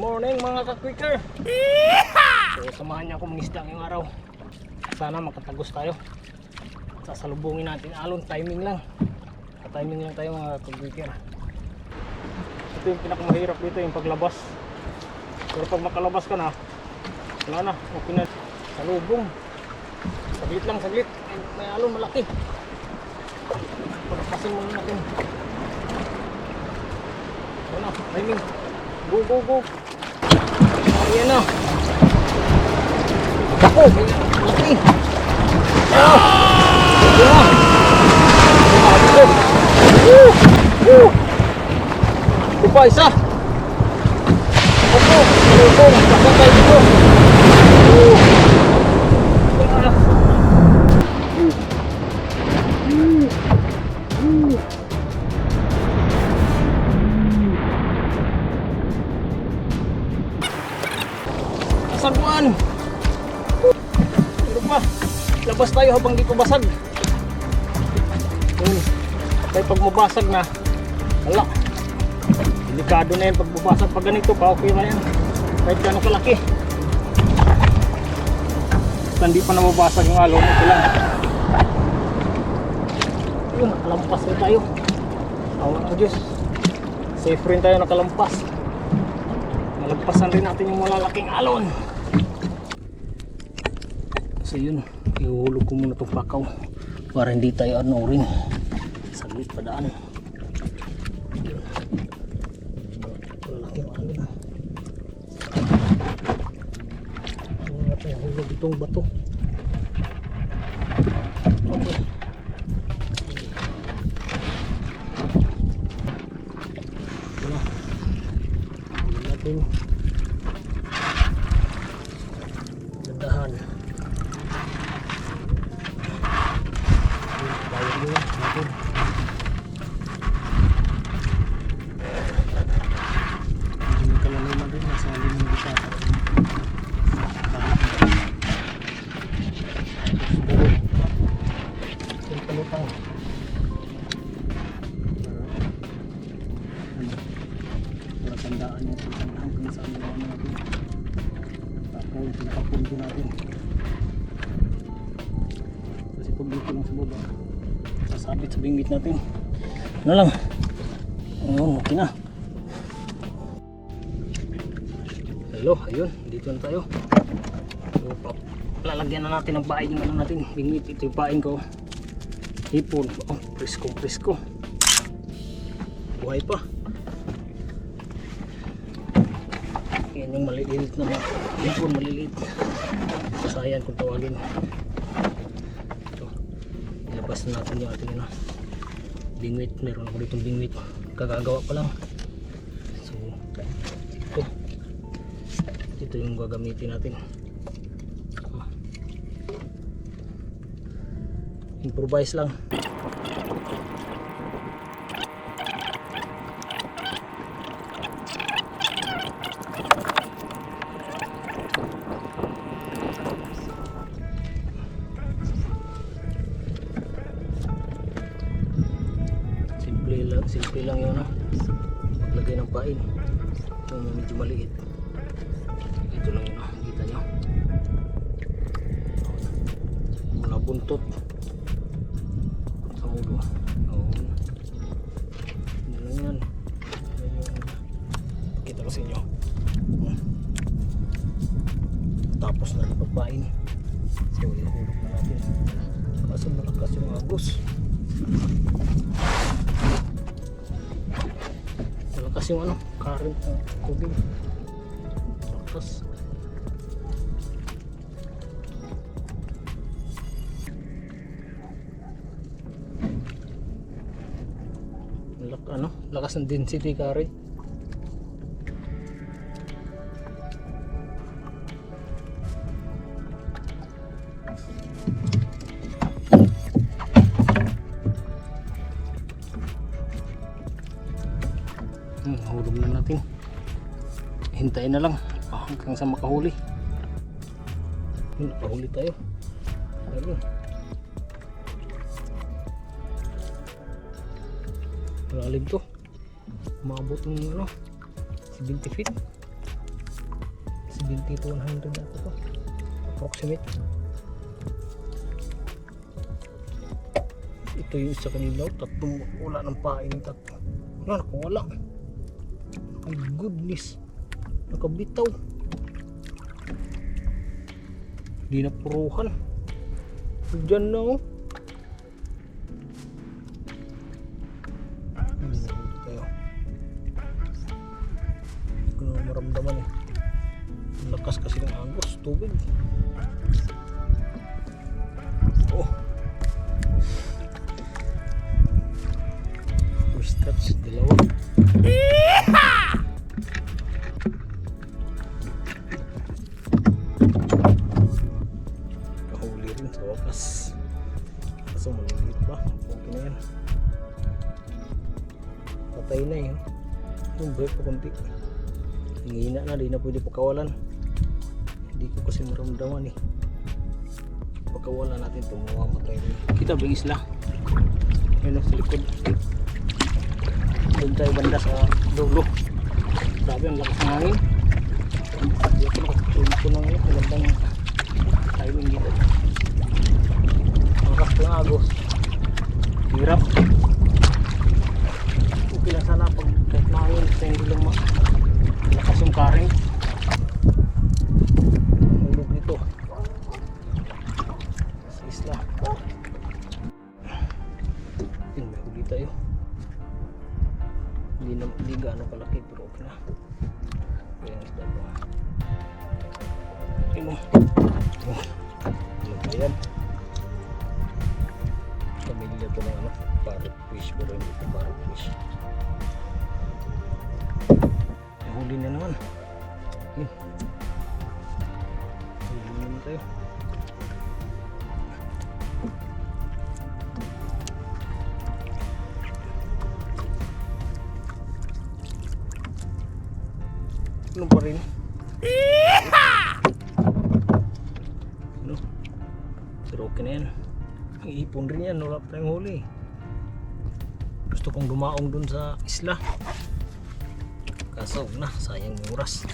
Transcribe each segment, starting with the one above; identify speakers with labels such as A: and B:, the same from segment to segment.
A: Morning mga ka-quicker. So samahan niyo ako mangisda ngayong araw. Sana makatagos tayo. Sasalubungin natin alon, timing lang. Timing lang tayo mga ka-quicker. Ito yung pinakamahirap dito, yung paglabas. Pero pag makalabas ka na, wala na, okay na. Salubong. Saglit lang, saglit. May alon malaki. Pagpasin muna natin. Ano, timing. Go, go, go. Ayan na. Ako, may laki. Ayan na. Ito pa, isa. Ako, salubong. Sakatay dito. Saguan. Ano pa? Labas tayo habang di pa basag. Kaya pag mabasag na, wala. Delikado na yan pag mabasag. Pag ganito pa, okay na yan. Kahit gano'ng kalaki. Hindi pa na mabasag yung alon. Ito lang. Yun, nakalampas rin tayo. Awa ng Diyos. Safe rin tayo nakalampas. Malagpasan rin natin yung malalaking alon. So yun, ihuhulog ko muna itong pakaw para hindi tayo rin saglit padaan. Yun, malalaking alon. Hindi natin ihulog itong bato. Okay. Yun na. Hindi natin gadahan. Tandaan yung tandaan kung saan naman natin. Tapos pinakapunto natin. Kasi pag dito lang sa baba, sasabit sa bingwit natin. Ano lang? Ayun, okay na. Hello, ayun, dito na tayo. So, lalagyan na natin ng pain yung ano natin, bingwit. Ito yung pain ko. Hipon. Oh, presko. Buhay pa. Yan yung maliliit na hipon, maliliit. Sasayan kung tawagin. Ito. Ilabas na natin yung ating bingwit. Meron ako ditong bingwit. Kagagawa pa lang. So, ito yung gagamitin natin. Improvise lang. Simple lang yun, maglagay ng pain. Ito yung medyo maliit. Ito lang yun, kita nyo. Mula buntot sa ulo. Hindi lang yan. Pakita ko sa inyo. Tapos na napagpain. So ihulog na natin. Kaso malakas yung agos. Kasi yung current ng tubig. Tapos lakas ng density current. Hulog na natin. Hintayin na lang hanggang sa makahuli. Nakahuli tayo. Ayun. Malalim to. Umabot ng 70 feet. 170 to 100 ata to. Approximate. Ito yung isa kanina, tatlong wala ng pain, tatlo. Wala, nakawala. My goodness. Nakabitaw. Di na puruhan. Diyan na oh. Tayo. Hindi ko na maramdaman eh. Ang lakas kasi ng agos, tubig. Oh. First touch, dalawa. Kahuli rin sa wakas. Kaso maliit pa. Okay na yan. Patay na yun. Yung break pa kunti. Hingina na, di na pwede pagkawalan. Hindi ko kasi maramdaman eh. Pagkawalan natin ito, mamamatay na. Kita ba yung isla? Ayun sa likod. Doon tayo banda sa dulo. Grabe ang lakas ng hangin. Hindi ako nakatulog ko ng magandang timing dito. Ang lakas ng agos. Hirap. Okay lang sana pag kahit mahangin kasi hindi lang malakas yung karing. Hulog dito sa isla. Yun, may huli tayo. Hindi gaano kalaki pero okay na. Kaya ang isda ko. Ayun o. Ano ba yan? Pamilya ito ng parrot fish pero hindi ito parrot fish. Huli na naman. Yun. Huli naman tayo. Ano pa rin? Ano? Pero okay na yan. Iipon rin yan. Wala pa tayong huli. Gusto kong dumaong dun sa isla. Kaso na, sayang yung oras.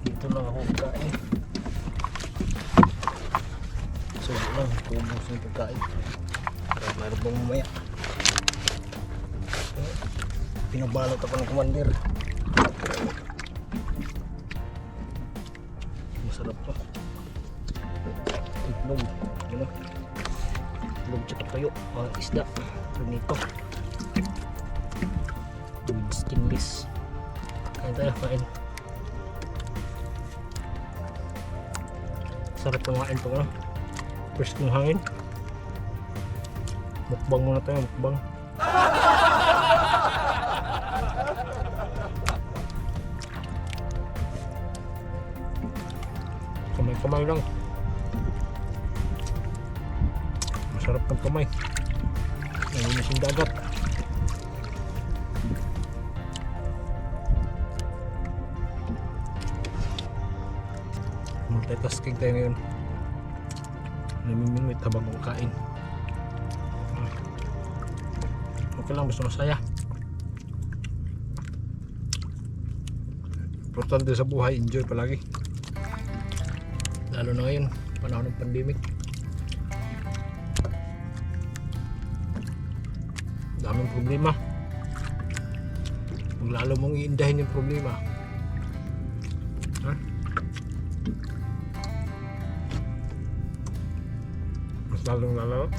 A: Dito lang ako pagkain. So lang, kubos yung pagkain. Para meron bang mamaya. Pinabalot ako ng commander. Masarap to. Itlog. Ano? Itlog tsaka tayo. Mga isda. Ganito. With skinless. Kain tayo, kain. Sarap kumain pag ano. First kong hangin. Mukbang muna tayo, mukbang. Kamay lang. Masarap ng kamay. Nalinis yung dagat. Multitasking tayo ngayon. Namiminuit habang kumakain. Okay lang, basta masaya. Importante sa buhay, enjoy palagi. Lalo na ngayon, panahon ng pandemic. Daming problema. Kung lalo mong iindahin yung problema, mas lalong lalo.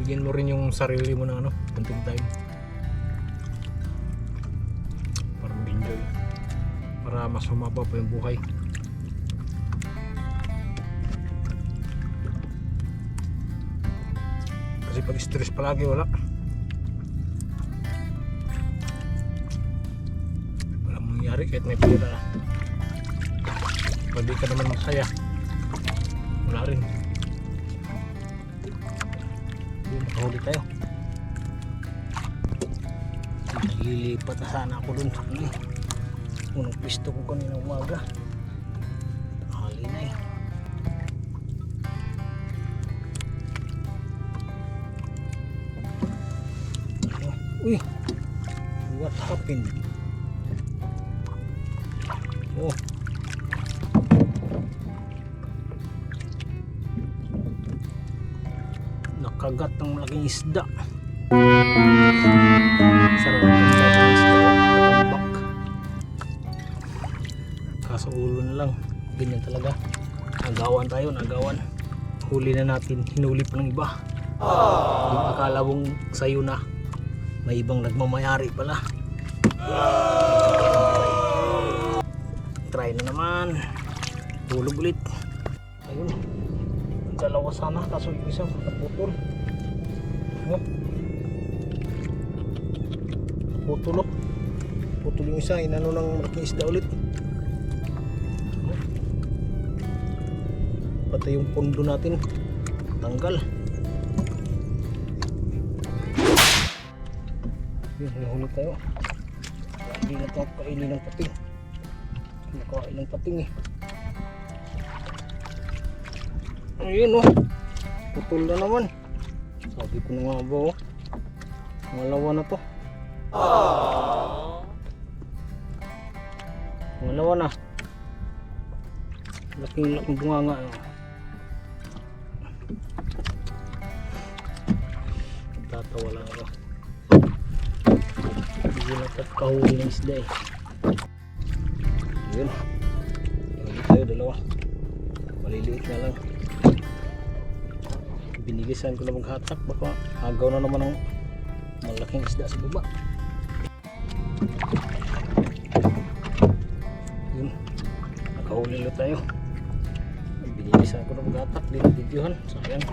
A: Bigyan mo rin yung sarili mo ng konting time para mag-enjoy, para mas humaba pa yung buhay. Kasi pag stress palagi walang mangyari kahit may pera. Pag di ka naman masaya, wala rin. Makahuli tayo. Naglilipat na sana ako dun. Unang pisto ko kanina umaga. Hali na eh. Uy, what happened? Oh. Nakagat ng malaking isda. Sarap ng malaking isda. Katambak. Kaso ulo na lang. Ganyan talaga. Nagawan tayo, nagawan. Huli na natin. Hinuli pa ng iba. Yung akala mong sayo na. May ibang nagmamayari pala. Try na naman. Tulog ulit. Ayun. Dalawa sana kaso yung isa naputol. Oh. Naputol oh. Putol yung isa. Inano ng malaking isda ulit. Oh. Pati yung pondo natin tanggal. Yun, nahuli tayo. Hindi na ito kainin ng pating. Nakain ng pating eh. Ayun oh. Putol na naman. Sabi ko na nga ba oh. Malawa na to. Malawa na. Laking bunganga oh. Tatawa lang ako. Hindi na kahuli ng isda eh. Yun. Hindi tayo dalawa. Maliliit na lang. Binigisan ko na maghatak. Baka agaw na naman ang malaking isda sa baba. Yun. Nakahuli na tayo. Binigisan ko na maghatak. Di na videohan. Sayang.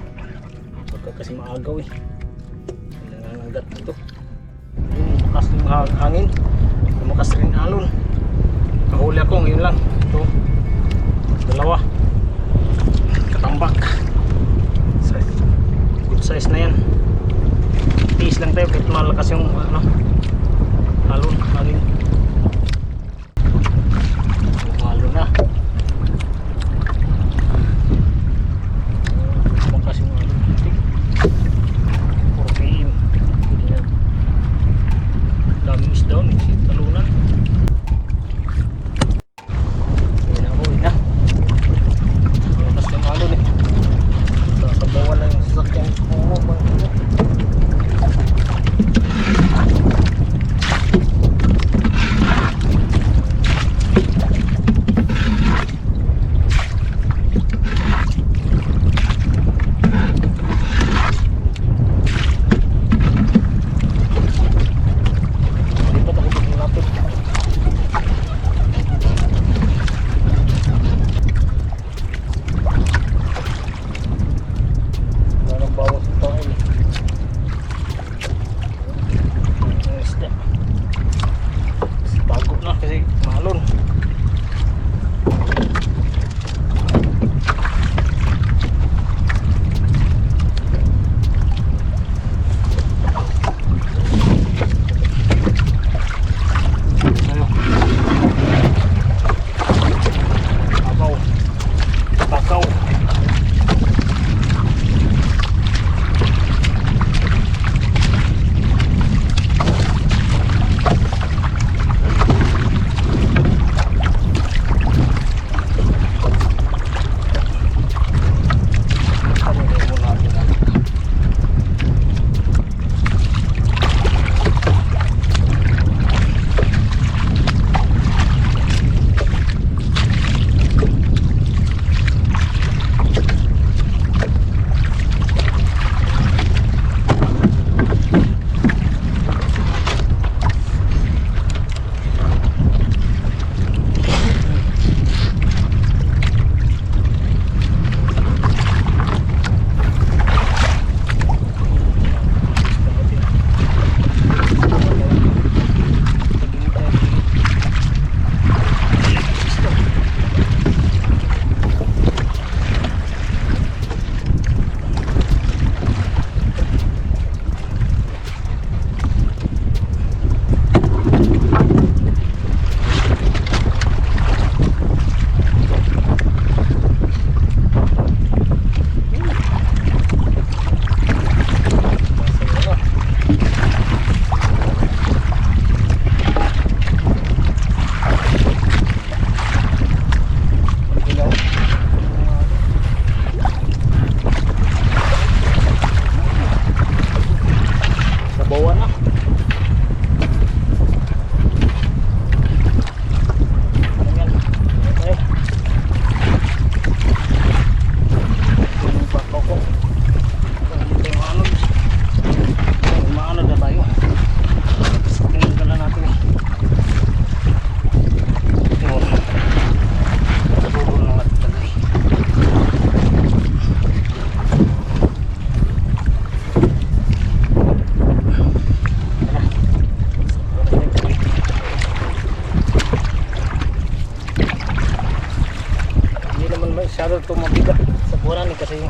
A: Baka kasi maagaw eh. Nangangagat ito. Yung lakas ng hangin. Lumakas rin alon. Kahuli ako ngayon lang. Ito. Dalawa. Katambak. Good size na yan. Tiis lang tayo kahit malakas yung ano, alon. Hangin. Alon na. Lumakas yung alon. Puro PM. Daming isda doon. Talunan.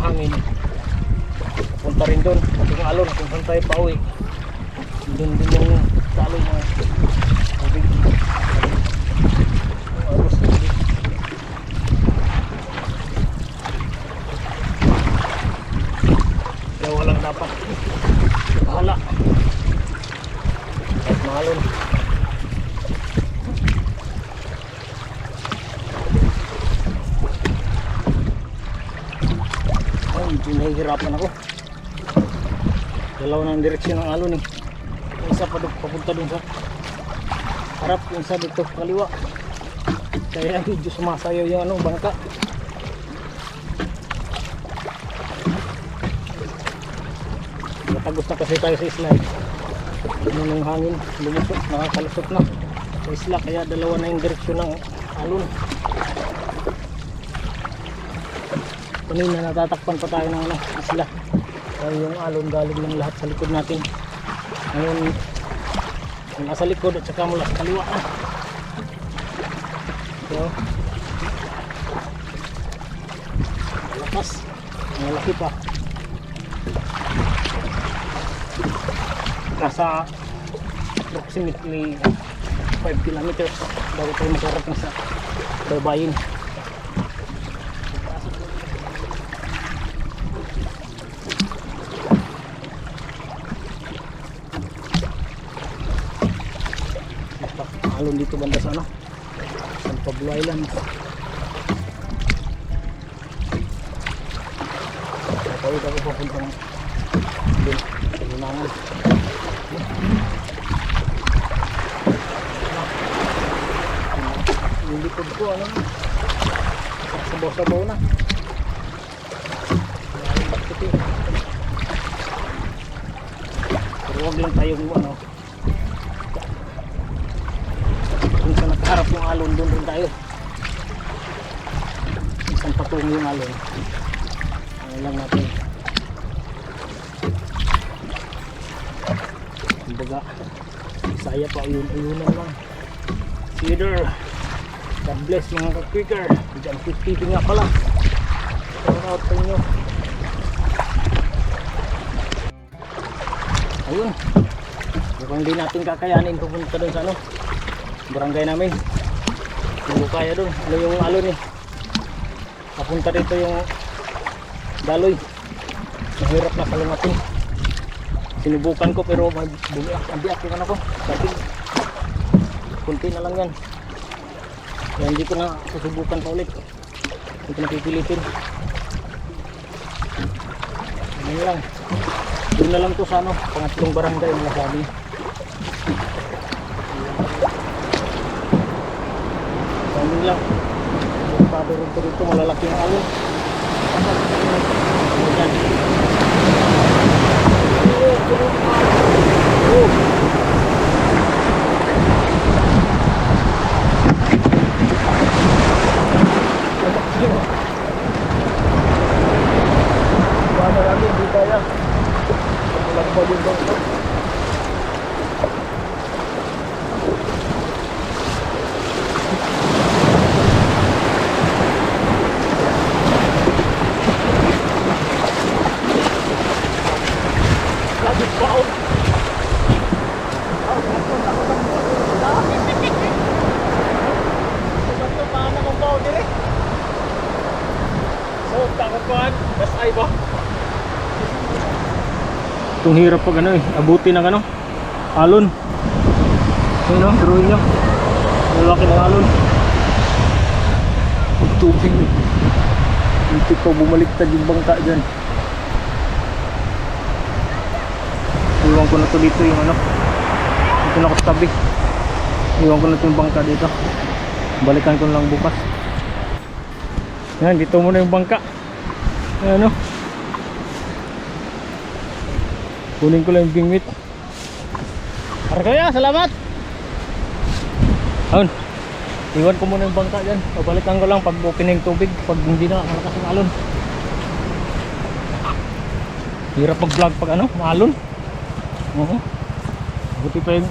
A: hangin. Punta rin doon, pati yung alon kung saan tayo pauwi. Doon din yung daloy ng tubig. Yung agos ng tubig. Kaya walang dapat bahala at mahalon. Ay, medyo nahihirapan ako. Dalawa ng direksyon ng alon eh. Yung isa papunta dun sa harap, yung isa dito kaliwa. Kaya medyo sumasayaw yung ano, bangka. Natagos na kasi tayo sa isla eh. Ano ng hangin, lumusot, nakakalusot na sa isla, kaya dalawa na yung direksyon ng alon. Kanina natatakpan pa tayo ng ano, isla. Kaya yung alon galing ng lahat sa likod natin. Ngayon, yung nasa likod at saka mula sa kaliwa. So, malakas, malaki pa. Nasa approximately 5 kilometers bago tayo makarating sa baybayin. Alon dito banda sa ano, San Pablo Island. Tawid ako papuntang doon sa Lunangan. Yung likod ko ano na, sabaw-sabaw na. Pero huwag lang tayong ano, kung saan nakaharap yung alon, doon rin tayo. Kung saan patungo yung alon, ano lang natin. Kumbaga, saya pa, uyunan lang. See you there. God bless mga ka-quicker. Diyan 50 nga pala. Shout out sa inyo. Ayun. Mukhang hindi natin kakayanin pupunta doon sa ano, barangay namin. Hindi ko kaya doon. Ano yung alon eh. Papunta rito yung daloy. Mahirap na kalungatin. Sinubukan ko pero bumiak yung ako. Kasi kunti na lang yan. Kaya hindi ko na susubukan pa ulit. Hindi ko na pipilitin. Ano lang. Doon na lang to sa ano, pangatlong barangay mga sabi. Dami lang. Yung padurog ko dito, malalaki yung alon. Ayan. Bana lagi di kaya. Lagbag yung bangka. Lagi baon. Ito paano kong baon dire? So, takukuhan. Bas ay ba? Itong hirap pag ano eh, abuti ng ano, alon. Ayun o, drawing nyo. Malaki ng alon. Tubig. Hindi pa bumaliktad yung bangka dyan. Iwan ko na to dito yung ano. Dito na ako sa tabi. Iwan ko na to yung bangka dito. Balikan ko na lang bukas. Yan, dito muna yung bangka. Ayan o. Kunin ko lang yung bingwit. Arkaya, salamat. Ayun. Iwan ko muna yung bangka dyan. Babalikan ko lang pag open na yung tubig. Pag hindi na malakas yung alon. Hirap mag vlog pag ano, maalon. Buti pa yung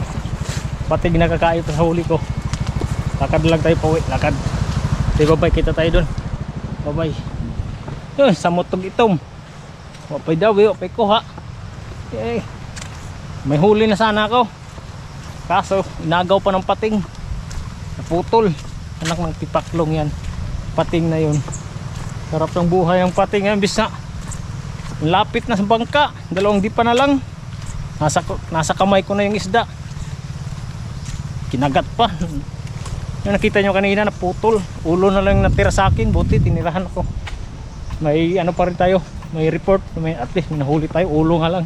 A: patig na kakain sa huli ko. Lakad lang tayo pauwi. Lakad. Okay, bye bye. Kita tayo dun. Bye bye. Yun, sa motog itom. Wapay daw, wapay ko ha. Okay. May huli na sana ako. Kaso, inagaw pa ng pating. Naputol. Anak ng tipaklong yan. Pating na yun. Sarap ng buhay ng pating yan. Bis na. Lapit na sa bangka. 2 dipa na lang. Nasa kamay ko na yung isda. Kinagat pa. Yung nakita nyo kanina, naputol. Ulo na lang natira sa akin. Buti, tinirahan ako. May ano pa rin tayo. May report, may at least may nahuli tayo, ulo nga lang.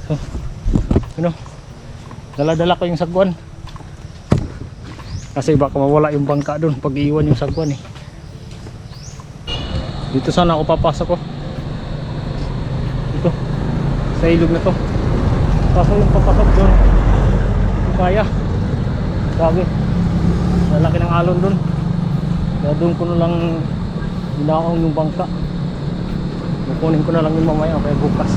A: So, dala-dala ko yung sagwan. Kasi baka mawala yung bangka doon pag iiwan yung sagwan eh. Dito sana ako papasok ko. Dito. Sa ilog na to. Kaso yung papasok doon. Hindi kaya. Sabi. Lalaki ng alon doon. Kaya doon ko na lang binaong yung bangka. Kukunin ko na lang yung mamaya o kaya bukas.